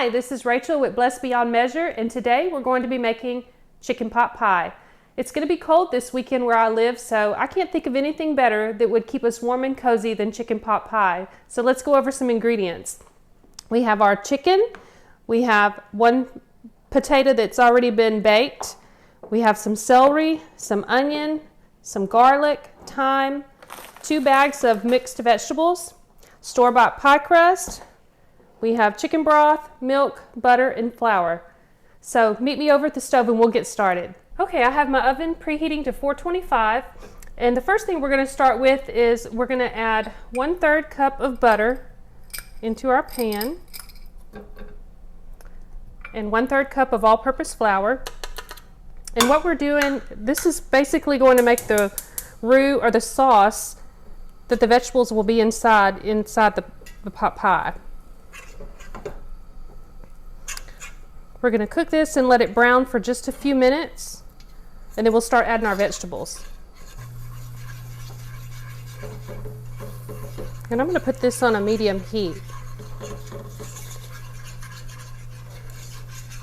Hi, this is Rachel with Blessed Beyond Measure, and today we're going to be making chicken pot pie. It's going to be cold this weekend where I live, so I can't think of anything better that would keep us warm and cozy than chicken pot pie. So let's go over some ingredients. We have our chicken, we have one potato that's already been baked, we have some celery, some onion, some garlic, thyme, 2 bags of mixed vegetables, store-bought pie crust. We have chicken broth, milk, butter, and flour. So meet me over at the stove and we'll get started. Okay, I have my oven preheating to 425. And the first thing we're going to start with is we're going to add 1/3 cup of butter into our pan and 1/3 cup of all-purpose flour. And what we're doing, this is basically going to make the roux or the sauce that the vegetables will be inside the pot pie. We're going to cook this and let it brown for just a few minutes, and then we'll start adding our vegetables. And I'm going to put this on a medium heat.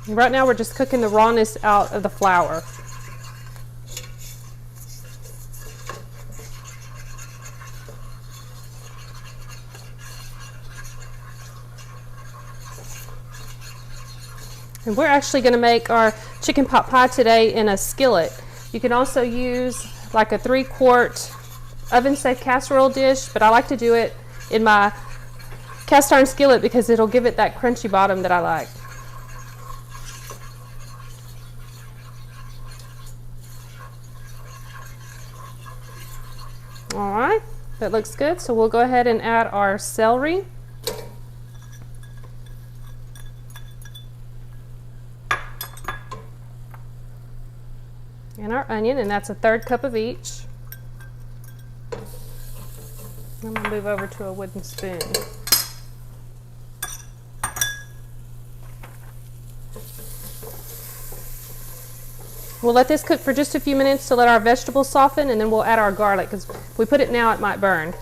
And right now we're just cooking the rawness out of the flour. And we're actually going to make our chicken pot pie today in a skillet. You can also use like a 3-quart oven-safe casserole dish, but I like to do it in my cast iron skillet because it'll give it that crunchy bottom that I like. All right, that looks good. So we'll go ahead and add our celery. And our onion, and that's 1/3 cup of each. I'm going to move over to a wooden spoon. We'll let this cook for just a few minutes to let our vegetables soften, and then we'll add our garlic, because if we put it now it might burn.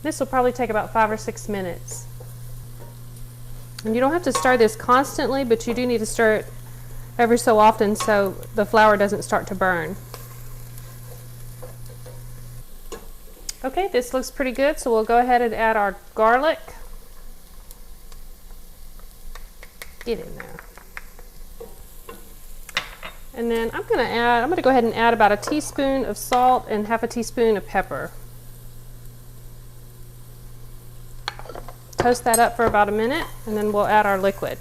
This will probably take about 5 or 6 minutes. And you don't have to stir this constantly, but you do need to stir it every so often so the flour doesn't start to burn. Okay, this looks pretty good, so we'll go ahead and add our garlic. Get in there. And then I'm going to go ahead and add about a teaspoon of salt and half a teaspoon of pepper. Toast that up for about a minute, and then we'll add our liquid.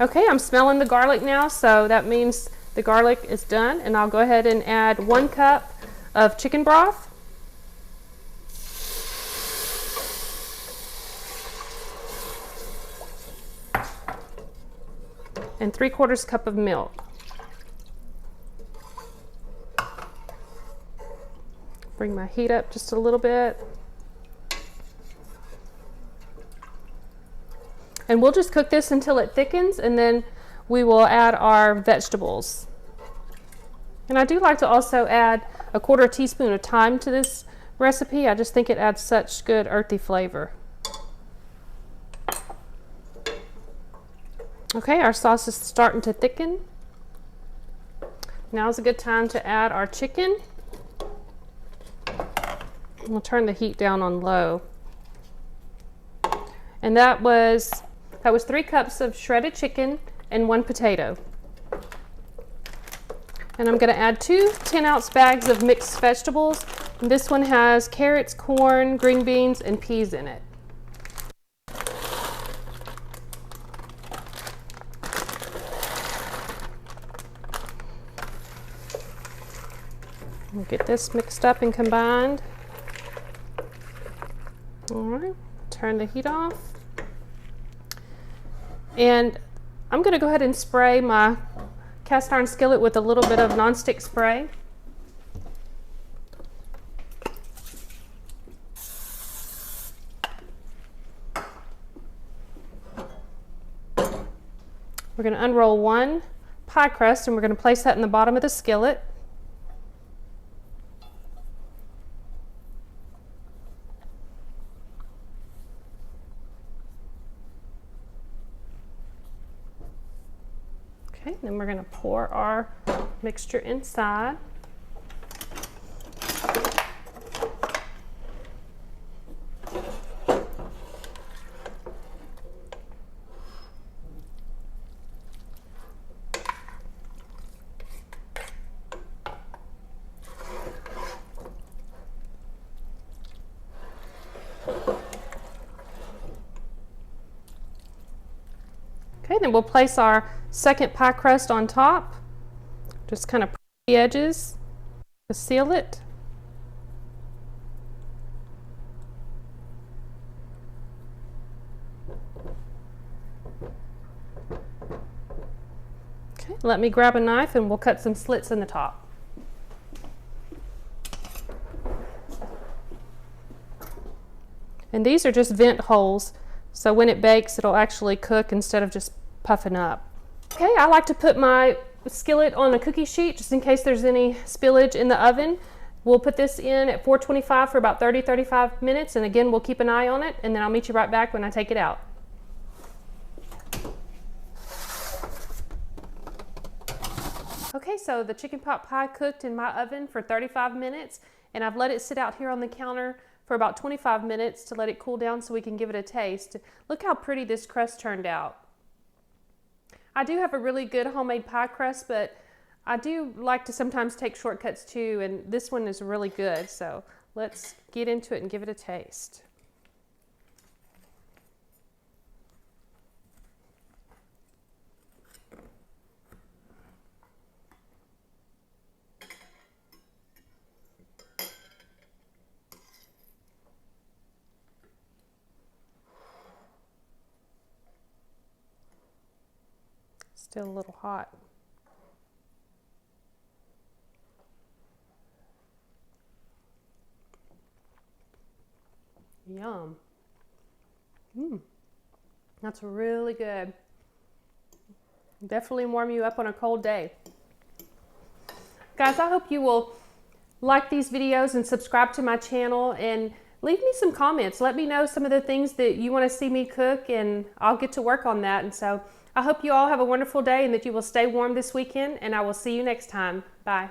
Okay, I'm smelling the garlic now, so that means the garlic is done, and I'll go ahead and add 1 cup of chicken broth. And 3/4 cup of milk. Bring my heat up just a little bit. And we'll just cook this until it thickens, and then we will add our vegetables. And I do like to also add 1/4 teaspoon of thyme to this recipe. I just think it adds such good earthy flavor. Okay, our sauce is starting to thicken. Now's a good time to add our chicken. We'll turn the heat down on low. And that was 3 cups of shredded chicken and 1 potato. And I'm going to add 2 10-ounce bags of mixed vegetables. And this one has carrots, corn, green beans, and peas in it. We'll get this mixed up and combined. All right, turn the heat off. And I'm going to go ahead and spray my cast iron skillet with a little bit of nonstick spray. We're going to unroll 1 pie crust, and we're going to place that in the bottom of the skillet. Okay, then we're going to pour our mixture inside. Okay, then we'll place our second pie crust on top. Just kind of press the edges to seal it. Okay, let me grab a knife and we'll cut some slits in the top. And these are just vent holes, so when it bakes it'll actually cook instead of just puffing up. Okay, I like to put my skillet on a cookie sheet just in case there's any spillage in the oven. We'll put this in at 425 for about 30-35 minutes, and again we'll keep an eye on it, and then I'll meet you right back when I take it out. Okay, so the chicken pot pie cooked in my oven for 35 minutes, and I've let it sit out here on the counter for about 25 minutes to let it cool down so we can give it a taste. Look how pretty this crust turned out. I do have a really good homemade pie crust, but I do like to sometimes take shortcuts too, and this one is really good. So let's get into it and give it a taste. Still a little hot. Yum. That's really good. Definitely warm you up on a cold day. Guys, I hope you will like these videos and subscribe to my channel and leave me some comments. Let me know some of the things that you want to see me cook, and I'll get to work on that. And so I hope you all have a wonderful day and that you will stay warm this weekend, and I will see you next time. Bye.